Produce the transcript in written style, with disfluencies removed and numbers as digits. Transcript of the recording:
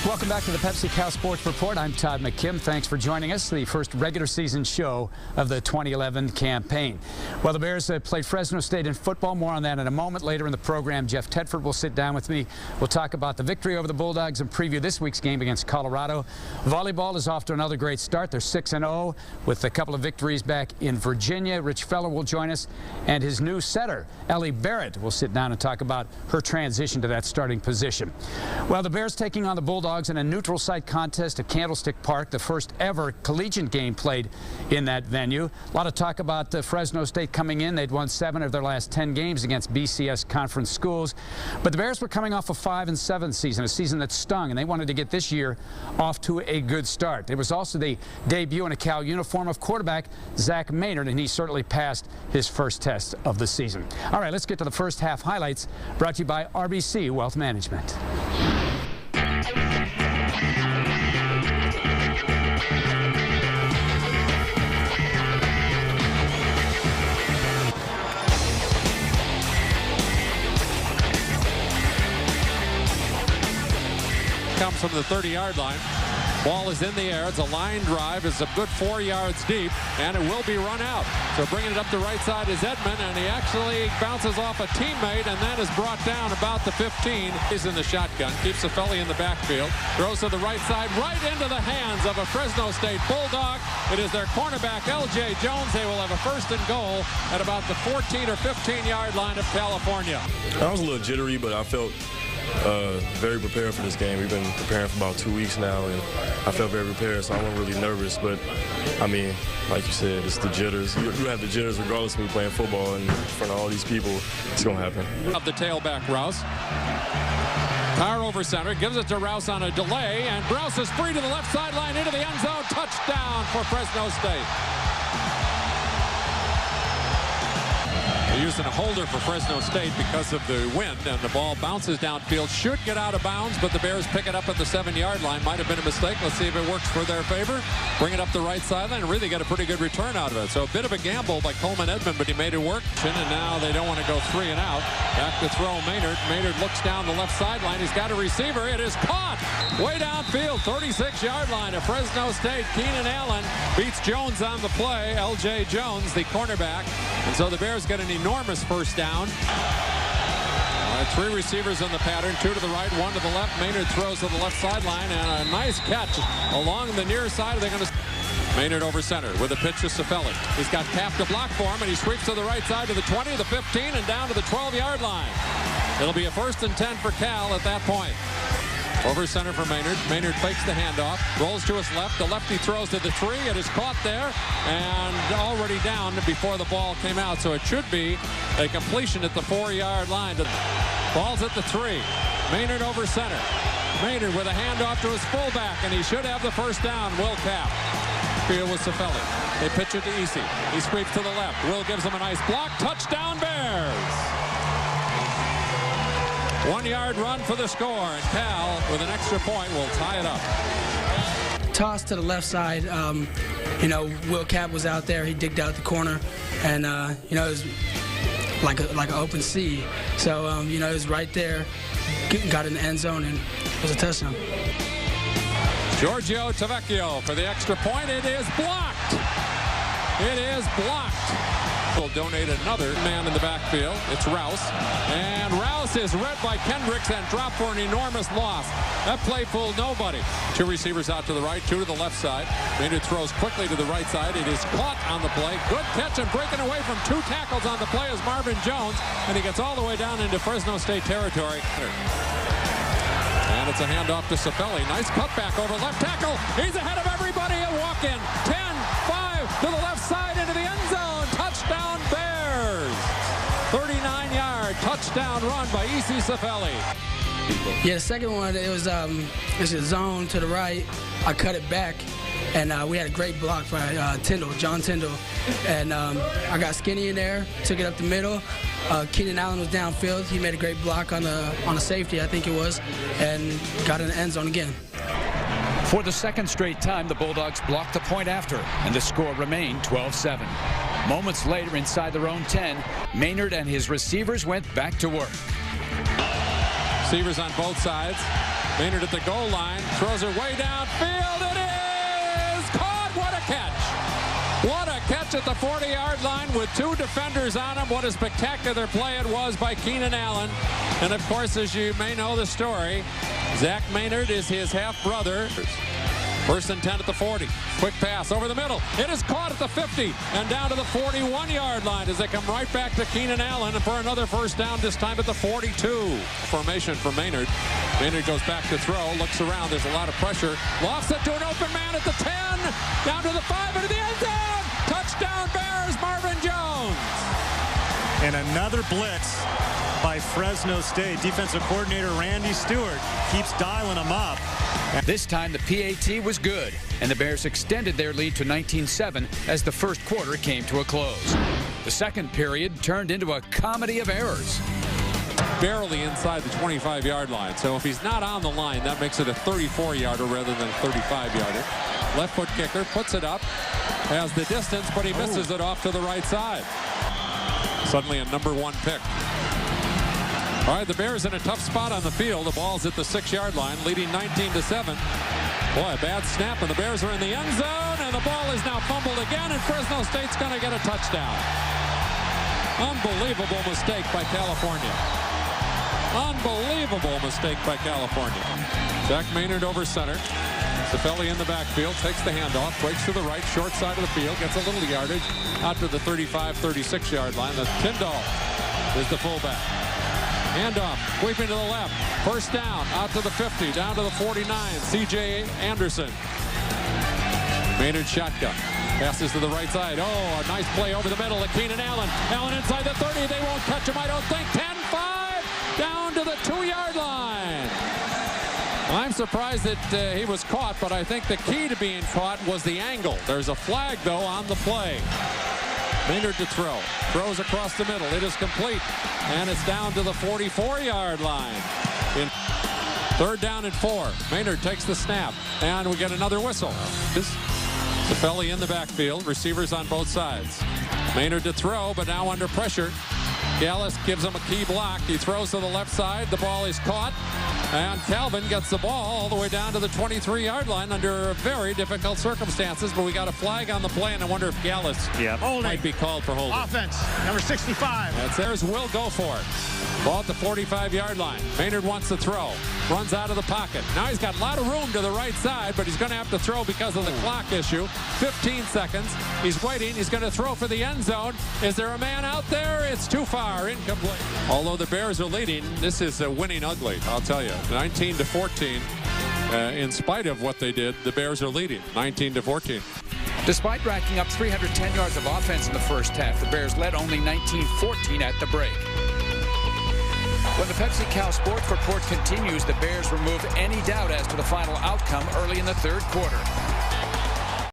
Welcome back to the Pepsi Cow Sports Report. I'm Todd McKim. Thanks for joining us. The first regular season show of the 2011 campaign. Well, the Bears played Fresno State in football. More on that in a moment. Later in the program, Jeff Tedford will sit down with me. We'll talk about the victory over the Bulldogs and preview this week's game against Colorado. Volleyball is off to another great start. They're 6-0 with a couple of victories back in Virginia. Rich Feller will join us, and his new setter, Ellie Barrett, will sit down and talk about her transition to that starting position. Well, the Bears taking on the Bulldogs in a neutral site contest at Candlestick Park, the first ever collegiate game played in that venue. A lot of talk about Fresno State coming in. They'd won 7 of their last 10 games against BCS conference schools. But the Bears were coming off a 5-7 season, a season that stung, and they wanted to get this year off to a good start. It was also the debut in a Cal uniform of quarterback Zach Maynard, and he certainly passed his first test of the season. All right, let's get to the first half highlights, brought to you by RBC Wealth Management. Comes from the 30-yard line. Ball is in the air. It's a line drive. It's a good 4 yards deep, and it will be run out. So bringing it up the right side is Edmond, and he actually bounces off a teammate, and that is brought down about the 15. He's in the shotgun. Keeps Cifelli in the backfield. Throws to the right side, right into the hands of a Fresno State Bulldog. It is their cornerback, L.J. Jones. They will have a 1st and goal at about the 14 or 15-yard line of California. I was a little jittery, but I felt very prepared for this game. We've been preparing for about 2 weeks now, and I felt very prepared, so I wasn't really nervous. But, I mean, like you said, it's the jitters. You have the jitters regardless of me playing football, and in front of all these people, it's going to happen. Of the tailback, Rouse. Carr over center, gives it to Rouse on a delay, and Rouse is free to the left sideline into the end zone. Touchdown for Fresno State. They're using a holder for Fresno State because of the wind, and the ball bounces downfield. Should get out of bounds, but the Bears pick it up at the 7-yard line. Might have been a mistake. Let's see if it works for their favor. Bring it up the right sideline and really get a pretty good return out of it. So a bit of a gamble by Coleman Edmond, but he made it work. And now they don't want to go 3 and out. Back to throw Maynard. Maynard looks down the left sideline. He's got a receiver. It is caught way downfield, 36-yard line of Fresno State. Keenan Allen beats Jones on the play. L.J. Jones, the cornerback. And so the Bears get an enormous first down. 3 receivers in the pattern, 2 to the right, 1 to the left. Maynard throws to the left sideline, and a nice catch along the near side. They're going to Maynard over center with a pitch to Cifelli. He's got Cap to block for him, and he sweeps to the right side to the 20, the 15, and down to the 12-yard line. It'll be a 1st and 10 for Cal at that point. Over center for Maynard. Maynard fakes the handoff, rolls to his left. The lefty throws to the 3. It is caught there and already down before the ball came out. So it should be a completion at the 4-yard line. Ball's at the 3. Maynard over center. Maynard with a handoff to his fullback, and he should have the first down. Will Cap. Field with Cifelli. They pitch it to Easy. He sweeps to the left. Will gives him a nice block. Touchdown Bears. 1-yard run for the score, and Cal, with an extra point, will tie it up. Toss to the left side. You know, Will Cap was out there. He digged out the corner, and you know, it was like an open sea. So you know, it was right there. Got in the end zone, and it was a touchdown. Giorgio Tavecchio for the extra point. It is blocked. It is blocked. Will donate another man in the backfield. It's Rouse. And Rouse is read by Kendricks and dropped for an enormous loss. That play fooled nobody. 2 receivers out to the right, 2 to the left side. Maynard throws quickly to the right side. It is caught on the play. Good catch, and breaking away from 2 tackles on the play is Marvin Jones. And he gets all the way down into Fresno State territory. And it's a handoff to Cifelli. Nice cutback over left tackle. He's ahead of everybody. A walk-in. 10-5 to the left side into the end zone. Touchdown Bears. 39-yard touchdown run by E.C. Cifelli. Yeah, the second one, it was it's a zone to the right. I cut it back, and we had a great block by John Tyndall. And I got skinny in there, took it up the middle. Keenan Allen was downfield. He made a great block on a safety, I think it was, and got in the end zone again. For the second straight time, the Bulldogs blocked the point after, and the score remained 12-7. Moments later, inside their own 10, Maynard and his receivers went back to work. Receivers on both sides. Maynard at the goal line, throws it way downfield. It is caught. What a catch. What a catch at the 40-yard line with 2 defenders on him. What a spectacular play it was by Keenan Allen. And of course, as you may know the story, Zach Maynard is his half-brother. First and 10 at the 40. Quick pass over the middle. It is caught at the 50 and down to the 41-yard line as they come right back to Keenan Allen and for another first down, this time at the 42. Formation for Maynard. Maynard goes back to throw, looks around. There's a lot of pressure. Lofts it to an open man at the 10, down to the 5, into the end zone. Touchdown Bears, Marvin Jones. And another blitz by Fresno State. Defensive coordinator Randy Stewart keeps dialing them up. This time the PAT was good, and the Bears extended their lead to 19-7 as the first quarter came to a close. The second period turned into a comedy of errors. Barely inside the 25-yard line, so if he's not on the line, that makes it a 34-yarder rather than a 35-yarder. Left foot kicker puts it up, has the distance, but he misses it off to the right side. Suddenly a number 1 pick. All right, the Bears in a tough spot on the field. The ball's at the 6-yard line, leading 19-7. Boy, a bad snap, and the Bears are in the end zone, and the ball is now fumbled again, and Fresno State's going to get a touchdown. Unbelievable mistake by California. Unbelievable mistake by California. Zach Maynard over center. Cifelli in the backfield, takes the handoff, breaks to the right, short side of the field, gets a little yardage out to the 35, 36-yard line. The Tyndall is the fullback. Handoff, sweeping to the left. First down, out to the 50, down to the 49. C.J. Anderson. Maynard shotgun. Passes to the right side. Oh, a nice play over the middle to Keenan Allen. Allen inside the 30. They won't catch him, I don't think. 10-5, down to the 2-yard line. I'm surprised that he was caught, but I think the key to being caught was the angle. There's a flag, though, on the play. Maynard to throw. Throws across the middle. It is complete. And it's down to the 44-yard line. In 3rd down and 4. Maynard takes the snap. And we get another whistle. Cifelli in the backfield. Receivers on both sides. Maynard to throw, but now under pressure. Gallus gives him a key block. He throws to the left side. The ball is caught. And Calvin gets the ball all the way down to the 23-yard line under very difficult circumstances. But we got a flag on the play, and I wonder if Gallus might be called for holding. Offense, number 65. There's Will go for it. Ball at the 45-yard line. Maynard wants to throw. Runs out of the pocket. Now he's got a lot of room to the right side, but he's going to have to throw because of the clock issue. 15 seconds. He's waiting. He's going to throw for the end zone. Is there a man out there? It's too far. Incomplete. Although the Bears are leading, this is winning ugly, I'll tell you. 19-14. In spite of what they did, the Bears are leading 19-14. Despite racking up 310 yards of offense in the first half, the Bears led only 19-14 at the break. When the Pepsi Cow Sports Report continues, the Bears remove any doubt as to the final outcome early in the 3rd quarter.